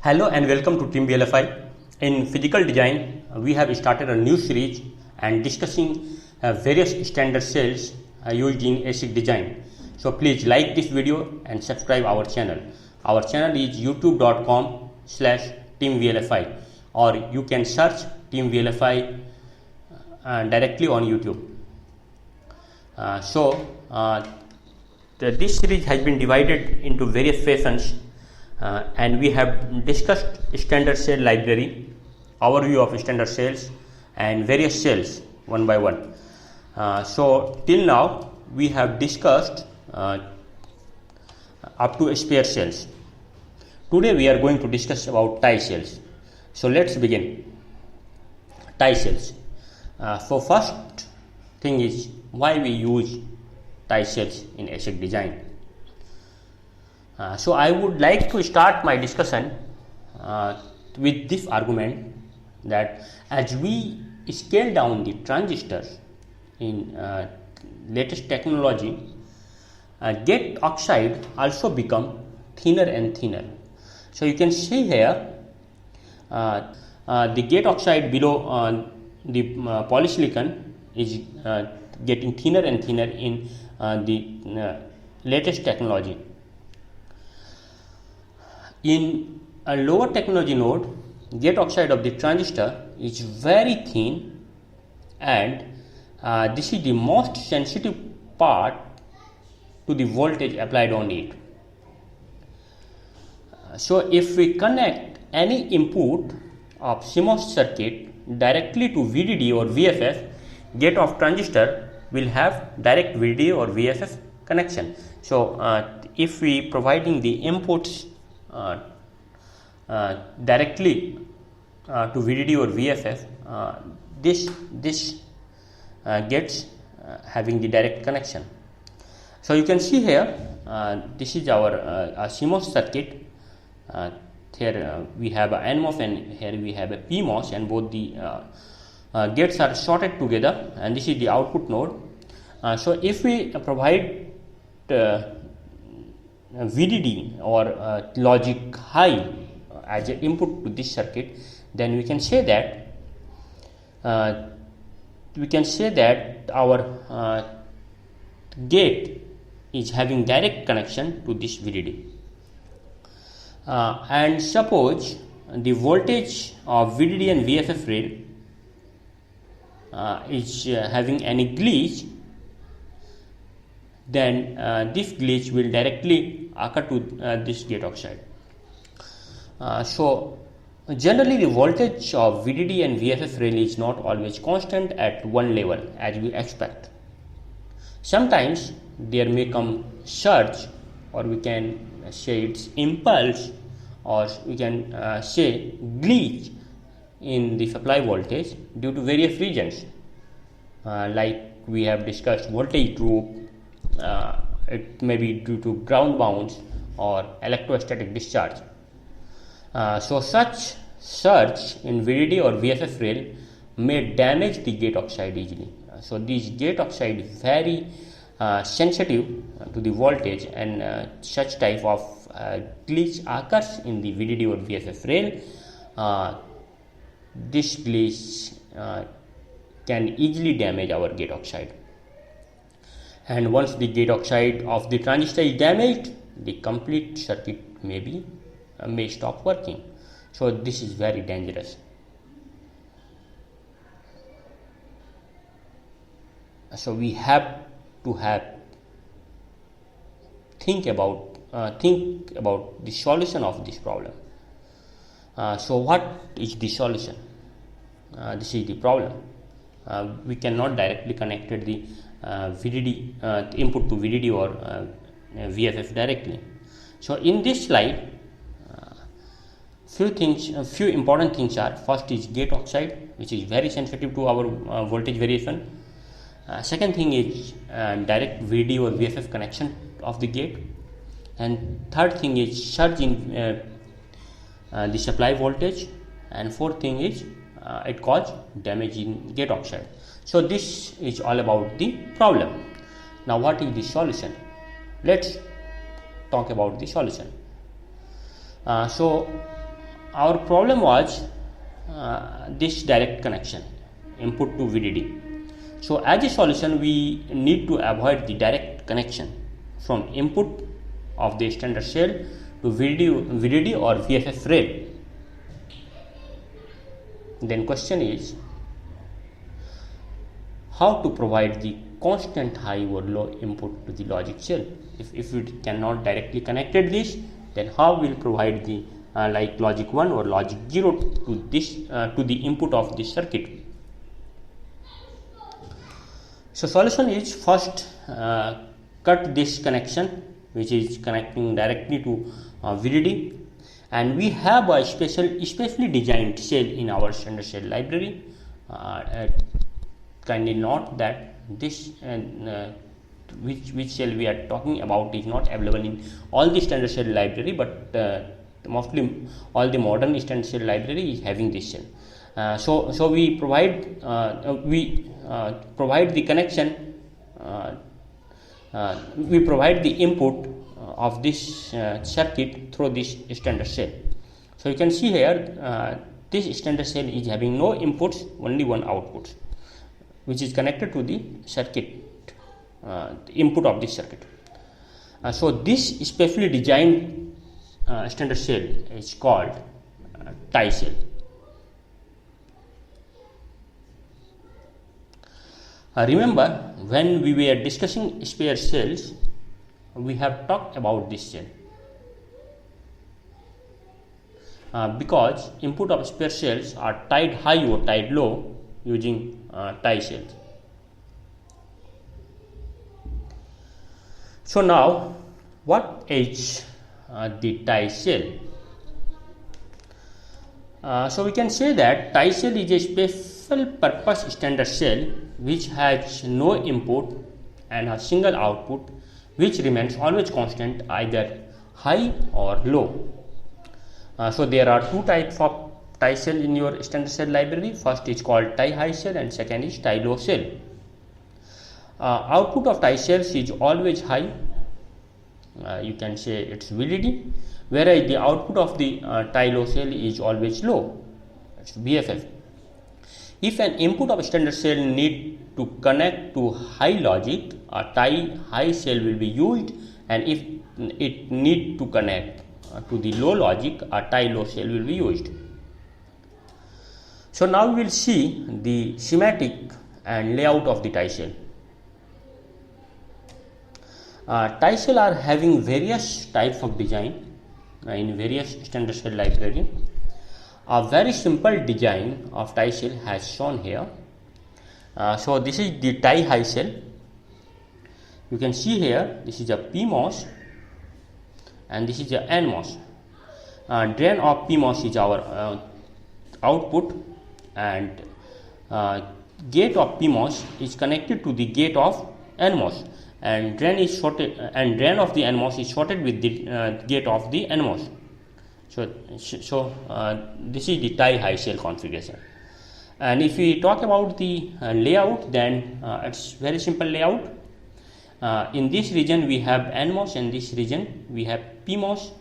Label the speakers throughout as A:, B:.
A: Hello and welcome to Team VLFI. In physical design, we have started a new series and discussing various standard cells used in ASIC design. So please like this video and subscribe our channel. Our channel is youtube.com/teamvlfi, or you can search Team VLFI directly on YouTube. This series has been divided into various sessions. And we have discussed standard cell library, overview of standard cells and various cells one by one. So till now we have discussed up to sphere cells. Today we are going to discuss about tie cells. So let's begin. Tie cells. So first thing is why we use tie cells in ASIC design. So I would like to start my discussion with this argument that as we scale down the transistors in latest technology, gate oxide also become thinner and thinner. So you can see here the gate oxide below the polysilicon is getting thinner and thinner in the latest technology. In a lower technology node, gate oxide of the transistor is very thin, and this is the most sensitive part to the voltage applied on it. So if we connect any input of CMOS circuit directly to VDD or VFF, gate of transistor will have direct VDD or VFF connection. So if we providing the inputs directly to VDD or VFF, this gets having the direct connection. So you can see here, this is our CMOS circuit. Here we have a NMOS and here we have a PMOS, and both the gates are shorted together, and this is the output node. So if we provide VDD or logic high as an input to this circuit, then we can say that our gate is having direct connection to this VDD. And suppose the voltage of VDD and VFF rail is having any glitch, then this glitch will directly occur to this gate oxide. So generally the voltage of VDD and VFF rail is not always constant at one level as we expect. Sometimes there may come surge, or we can say it's impulse, or we can say glitch in the supply voltage due to various reasons, like we have discussed voltage drop. It may be due to ground bounce or electrostatic discharge. So such surge in VDD or VFF rail may damage the gate oxide easily. So this gate oxide is very sensitive to the voltage, and such type of glitch occurs in the VDD or VFF rail. This glitch can easily damage our gate oxide. And once the gate oxide of the transistor is damaged, the complete circuit may stop working. So this is very dangerous. So we have to think about the solution of this problem. So what is the solution? This is the problem. We cannot directly connect the VDD input to VDD or VFF directly. So in this slide, few important things are: first is gate oxide, which is very sensitive to our voltage variation. Second thing is direct VDD or VFF connection of the gate, and third thing is surge in the supply voltage, and fourth thing is it cause damage in gate oxide. So this is all about the problem. Now what is the solution? Let's talk about the solution. So our problem was this direct connection, input to VDD. So as a solution, we need to avoid the direct connection from input of the standard cell to VDD or VFF rail. Then question is how to provide the constant high or low input to the logic cell. If we cannot directly connected this, then how we'll provide the like logic 1 or logic 0 to this to the input of this circuit. So solution is first cut this connection which is connecting directly to VDD, and we have a specially designed cell in our standard cell library. Kindly note that this which cell we are talking about is not available in all the standard cell library, but mostly all the modern standard cell library is having this cell. So we provide the connection, we provide the input of this circuit through this standard cell. So you can see here this standard cell is having no inputs, only one output, which is connected to the circuit, the input of this circuit. So this specially designed standard cell is called tie cell. Remember, when we were discussing spare cells, we have talked about this cell. Because input of spare cells are tied high or tied low using tie cells. So now, what is the tie cell? So we can say that tie cell is a special purpose standard cell which has no input and a single output which remains always constant, either high or low. So there are two types of tie cell in your standard cell library. First is called tie high cell and second is tie low cell. Output of tie cells is always high, you can say it's VDD, whereas the output of the tie low cell is always low, it's VFF. If an input of standard cell need to connect to high logic, a tie high cell will be used, and if it need to connect to the low logic, a tie low cell will be used. So now we will see the schematic and layout of the tie cell. Tie cell are having various types of design in various standard cell library. A very simple design of tie cell has shown here. So this is the tie high cell. You can see here this is a PMOS and this is a NMOS. Drain of PMOS is our output, and gate of PMOS is connected to the gate of NMOS, and drain is shorted, and drain of the NMOS is shorted with the gate of the NMOS. So this is the tie high cell configuration. And if we talk about the layout, then it's very simple layout. In this region we have NMOS, and this region we have PMOS,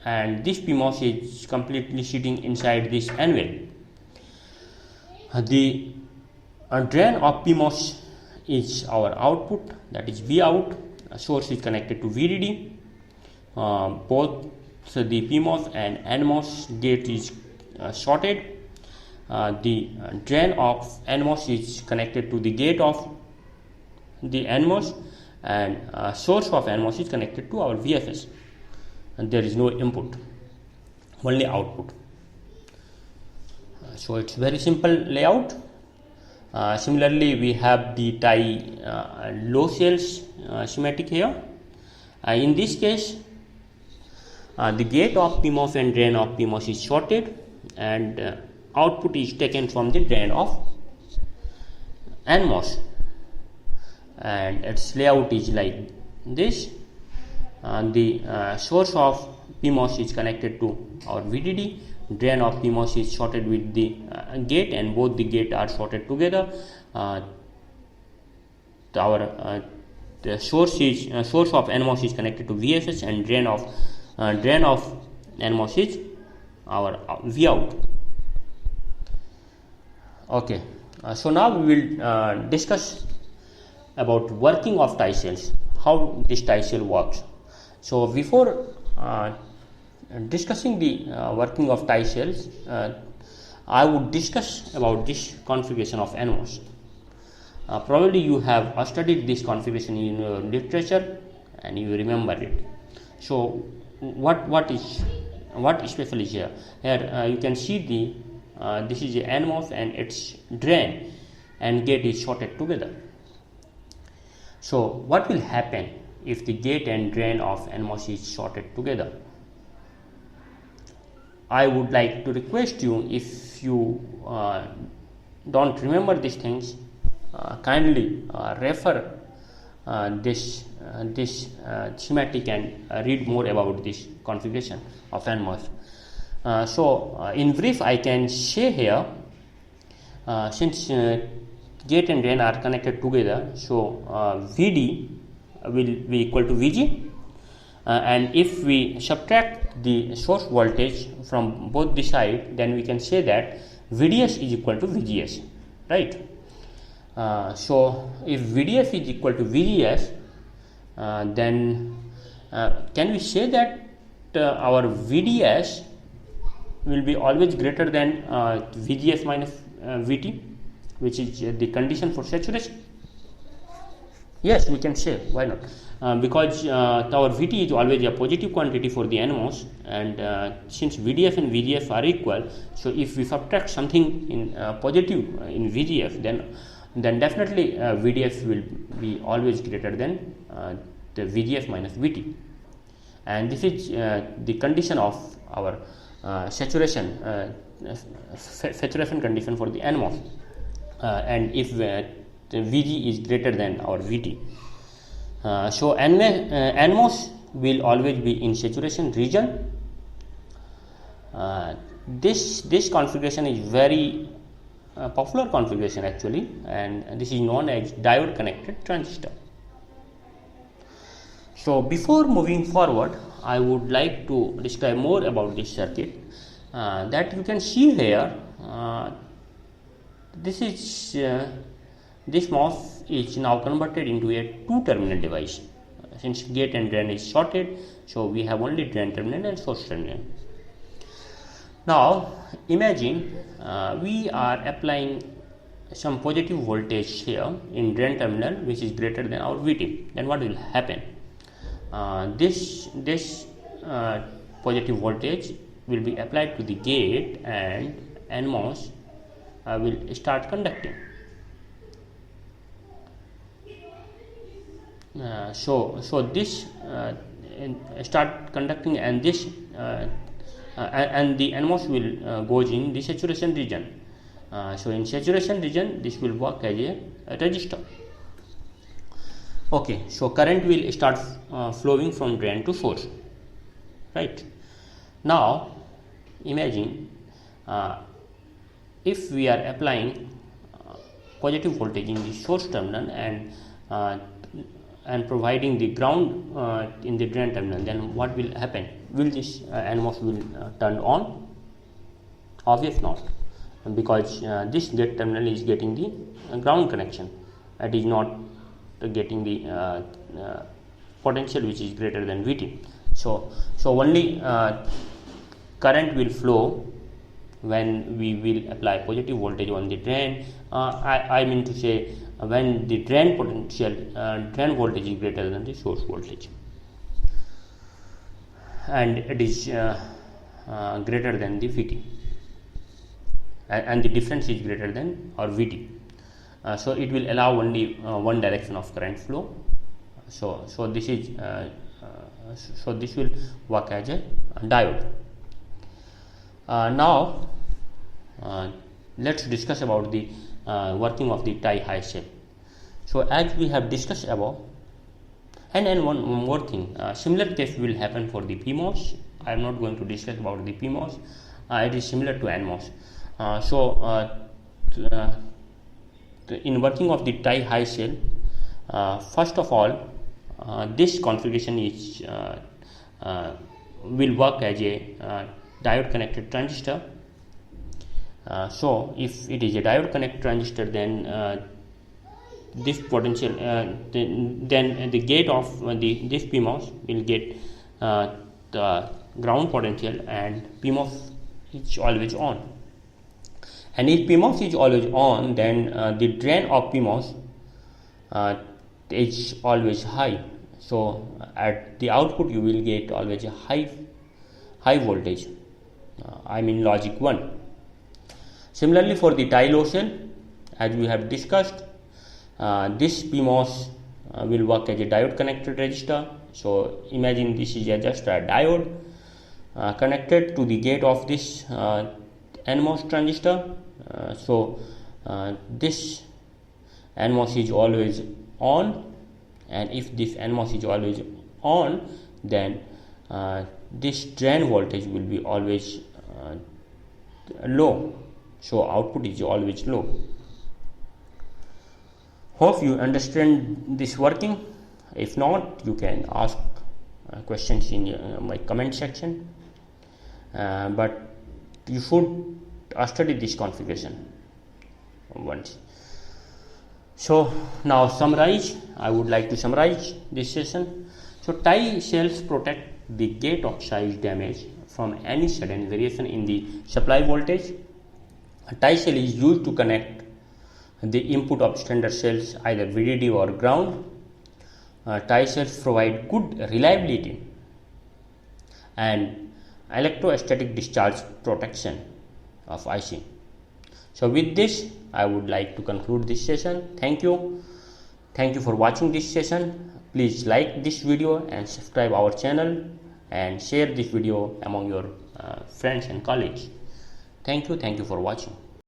A: and this PMOS is completely sitting inside this anvil. The drain of PMOS is our output, that is V out. Source is connected to VDD. Both the PMOS and NMOS gate is shorted. The drain of NMOS is connected to the gate of the NMOS, and source of NMOS is connected to our VFS, and there is no input, only output. So it's very simple layout. Similarly, we have the tie low cells schematic here. In this case, the gate of PMOS and drain of PMOS is shorted, and output is taken from the drain of NMOS, and its layout is like this. The source of PMOS is connected to our VDD, drain of PMOS is shorted with the gate, and both the gate are shorted together. The source of NMOS is connected to VFS, and drain of NMOS is our V out. Okay, so now we will discuss about working of tie cells, how this tie cell works. So before discussing the working of tie cells, I would discuss about this configuration of NMOS. Probably you have studied this configuration in your literature and you remember it. So what special is here? Here you can see the this is a NMOS and its drain and gate is shorted together. So what will happen if the gate and drain of NMOS is shorted together? I would like to request you, if you don't remember these things, kindly refer this schematic and read more about this configuration of NMOS. So in brief, I can say here, since gate and drain are connected together, so VD will be equal to VG, and if we subtract the source voltage from both the side, then we can say that VDS is equal to VGS, right? So if VDS is equal to VGS, then can we say that our VDS will be always greater than VGS minus VT, which is the condition for saturation? Yes, we can say, why not? Because our VT is always a positive quantity for the NMOS, and since VDF and VGF are equal, so if we subtract something in positive in VGF, then definitely VDF will be always greater than the VGF minus VT, and this is the condition of our saturation condition for the NMOS, and if the VG is greater than our VT, so NMOS will always be in saturation region. This configuration is very popular configuration actually, and this is known as diode connected transistor. So before moving forward, I would like to describe more about this circuit. That you can see here, this MOS is now converted into a two-terminal device. Since gate and drain is shorted, so we have only drain terminal and source terminal. Now imagine we are applying some positive voltage here in drain terminal, which is greater than our VT. Then what will happen? This positive voltage will be applied to the gate, and NMOS will start conducting. So this start conducting, and this and the NMOS will goes in the saturation region. So in saturation region, this will work as a resistor. Okay, so current will start flowing from drain to source, right? Now imagine if we are applying positive voltage in the source terminal and providing the ground in the drain terminal, then what will happen? Will this NMOS will turn on? Obviously not, because this gate terminal is getting the ground connection. It is not getting the potential which is greater than VT. So only current will flow when we will apply positive voltage on the drain. I mean to say, when the drain potential drain voltage is greater than the source voltage, and it is greater than the VT, and the difference is greater than our VT. So it will allow only one direction of current flow. So this is so this will work as a diode. Now let's discuss about the working of the tie-high cell. So as we have discussed above, and one more thing, similar case will happen for the PMOS. I am not going to discuss about the PMOS. It is similar to NMOS. In working of the tie-high cell, first of all, this configuration is will work as a diode connected transistor. So if it is a diode connected transistor, then this potential then the gate of this PMOS will get the ground potential, and PMOS is always on. And if PMOS is always on, then the drain of PMOS is always high. So at the output you will get always a high voltage, I mean logic 1. Similarly for the tie-load cell, as we have discussed, this PMOS will work as a diode connected resistor. So imagine this is just a diode connected to the gate of this NMOS transistor. So this NMOS is always on, and if this NMOS is always on, then this drain voltage will be always low, so output is always low. Hope you understand this working. If not, you can ask questions in my comment section, but you should study this configuration once. So now I would like to summarize this session. So tie cells protect the gate oxide damage from any sudden variation in the supply voltage. A tie cell is used to connect the input of standard cells, either VDD or ground. Tie cells provide good reliability and electrostatic discharge protection of IC. So with this, I would like to conclude this session. Thank you for watching this session. Please like this video and subscribe our channel and share this video among your friends and colleagues. Thank you for watching.